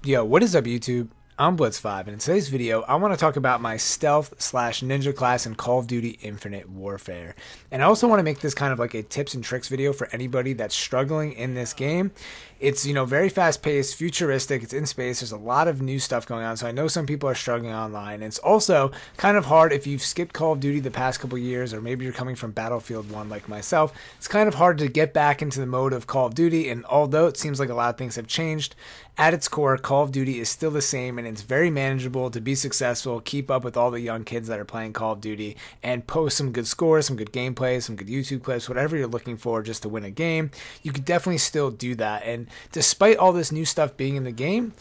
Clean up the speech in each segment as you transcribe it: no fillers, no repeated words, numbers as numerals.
Yo, what is up YouTube? I'm Blitz5, and in today's video, I want to talk about my stealth slash ninja class in Call of Duty Infinite Warfare. And I also want to make this kind of like a tips and tricks video for anybody that's struggling in this game. It's, very fast paced, futuristic, it's in space, there's a lot of new stuff going on, so I know some people are struggling online. And it's also kind of hard if you've skipped Call of Duty the past couple years, or maybe you're coming from Battlefield 1 like myself. It's kind of hard to get back into the mode of Call of Duty, and although it seems like a lot of things have changed, at its core, Call of Duty is still the same, and it's very manageable to be successful, keep up with all the young kids that are playing Call of Duty, and post some good scores, some good gameplay, some good YouTube clips, whatever you're looking for just to win a game. You could definitely still do that. And despite all this new stuff being in the game,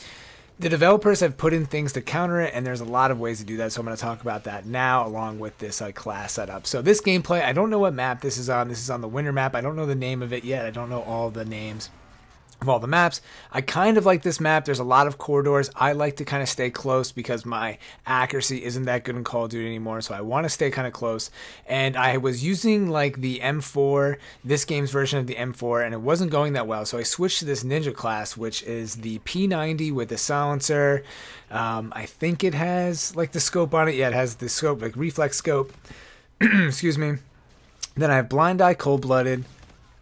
the developers have put in things to counter it, and there's a lot of ways to do that, so I'm going to talk about that now along with this class setup. So this gameplay, I don't know what map this is on. This is on the winter map. I don't know the name of it yet. I don't know all the names of all the maps. I kind of like this map. There's a lot of corridors. I like to kind of stay close because my accuracy isn't that good in Call of Duty anymore, so I want to stay kind of close. And I was using like the M4, this game's version of the M4, and it wasn't going that well, so I switched to this ninja class, which is the P90 with the silencer. I think it has like the scope on it. Yeah, it has the scope, like reflex scope. Excuse me. Then I have blind eye, cold-blooded,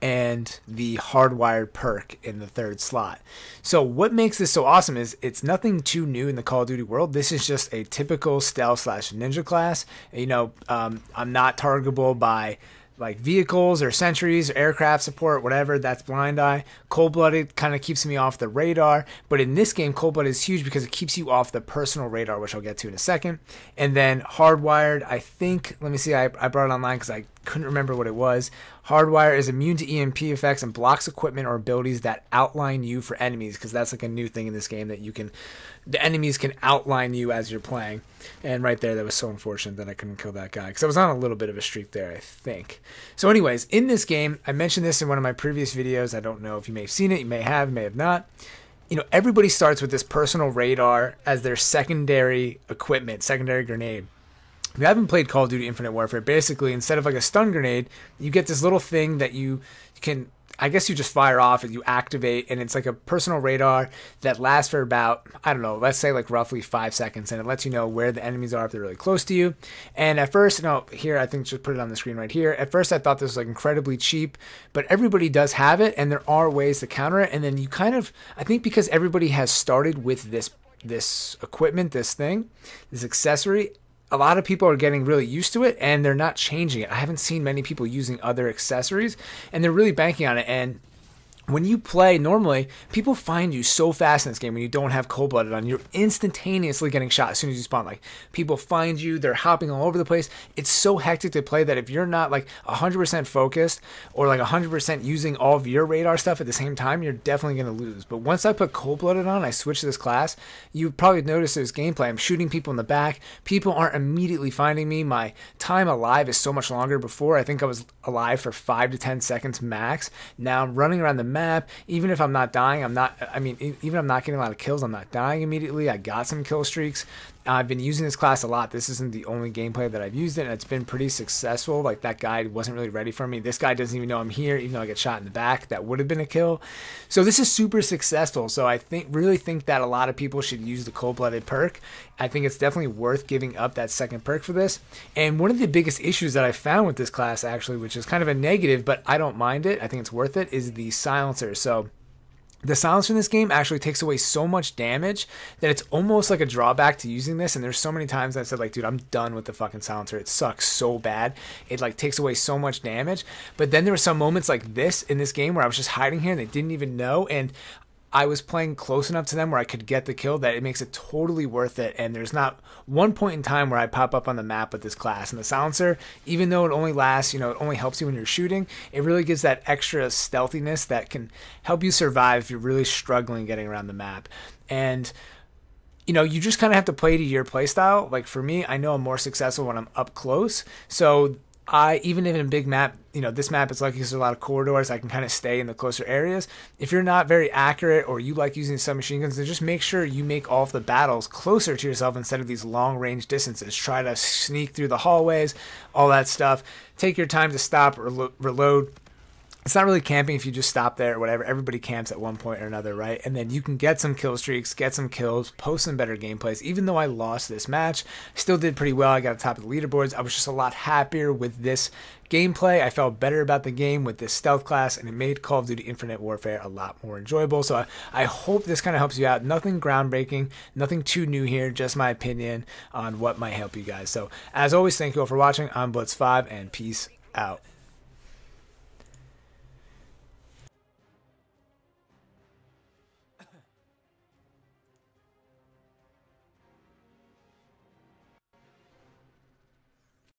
and the hardwired perk in the third slot. So what makes this so awesome is it's nothing too new in the Call of Duty world. This is just a typical stealth slash ninja class. I'm not targetable by like vehicles or sentries or aircraft support, whatever. That's blind eye. Cold-blooded kind of keeps me off the radar, but in this game, cold-blooded is huge because it keeps you off the personal radar, which I'll get to in a second. And then hardwired, I think, let me see, I brought it online because I couldn't remember what it was. Hardwire is immune to EMP effects and blocks equipment or abilities that outline you for enemies, because that's like a new thing in this game, that the enemies can outline you as you're playing. And right there, that was so unfortunate that I couldn't kill that guy, because I was on a little bit of a streak there, I think. So anyways, in this game, I mentioned this in one of my previous videos. I don't know if you may have seen it, you may have not. Everybody starts with this personal radar as their secondary equipment, secondary grenade. If you haven't played Call of Duty Infinite Warfare, basically, instead of like a stun grenade, you get this little thing that you can, I guess you just fire off and you activate, and it's like a personal radar that lasts for about, I don't know, let's say like roughly 5 seconds, and it lets you know where the enemies are if they're really close to you. And at first, here, I think just put it on the screen right here. At first, I thought this was like incredibly cheap, but everybody does have it, and there are ways to counter it. And then you kind of, I think because everybody has started with this equipment, this thing, this accessory, a lot of people are getting really used to it, and they're not changing it. I haven't seen many people using other accessories, and they're really banking on it. And when you play normally, people find you so fast in this game when you don't have cold-blooded on. You're instantaneously getting shot as soon as you spawn. Like, people find you, they're hopping all over the place. It's so hectic to play that if you're not like 100% focused or like 100% using all of your radar stuff at the same time, you're definitely going to lose. But once I put cold-blooded on, I switched to this class, you probably noticed this gameplay. I'm shooting people in the back. People aren't immediately finding me. My time alive is so much longer. Before, I think I was alive for 5 to 10 seconds max. Now I'm running around the map. Even if I'm not dying, even if I'm not getting a lot of kills, I'm not dying immediately. I got some kill streaks. I've been using this class a lot. This isn't the only gameplay that I've used it, and it's been pretty successful. Like, that guy wasn't really ready for me. This guy doesn't even know I'm here, even though I get shot in the back. That would have been a kill. So this is super successful. So I really think that a lot of people should use the cold-blooded perk. I think it's definitely worth giving up that second perk for this. And one of the biggest issues that I found with this class, actually, which is kind of a negative, but I don't mind it, I think it's worth it, is the silencer. So the silencer in this game actually takes away so much damage that it's almost like a drawback to using this. And there's so many times I said, like, dude, I'm done with the fucking silencer. It sucks so bad. It like takes away so much damage. But then there were some moments like this in this game where I was just hiding here and they didn't even know. And I was playing close enough to them where I could get the kill that it makes it totally worth it. And there's not one point in time where I pop up on the map with this class. And the silencer, even though it only lasts, it only helps you when you're shooting, it really gives that extra stealthiness that can help you survive if you're really struggling getting around the map. And you just kind of have to play to your playstyle. Like, for me, I know I'm more successful when I'm up close. So even in a big map, this map is lucky because there's a lot of corridors. I can kind of stay in the closer areas. If you're not very accurate, or you like using submachine guns, then just make sure you make all of the battles closer to yourself instead of these long range distances. Try to sneak through the hallways, all that stuff. Take your time to stop or reload. it's not really camping if you just stop there or whatever. Everybody camps at one point or another, right? And then you can get some kill streaks, get some kills, post some better gameplays. Even though I lost this match, still did pretty well. I got top of the leaderboards. I was just a lot happier with this gameplay. I felt better about the game with this stealth class, and it made Call of Duty Infinite Warfare a lot more enjoyable. So I hope this kind of helps you out. Nothing groundbreaking, nothing too new here, just my opinion on what might help you guys. So as always, thank you all for watching. I'm Blitz5, and peace out.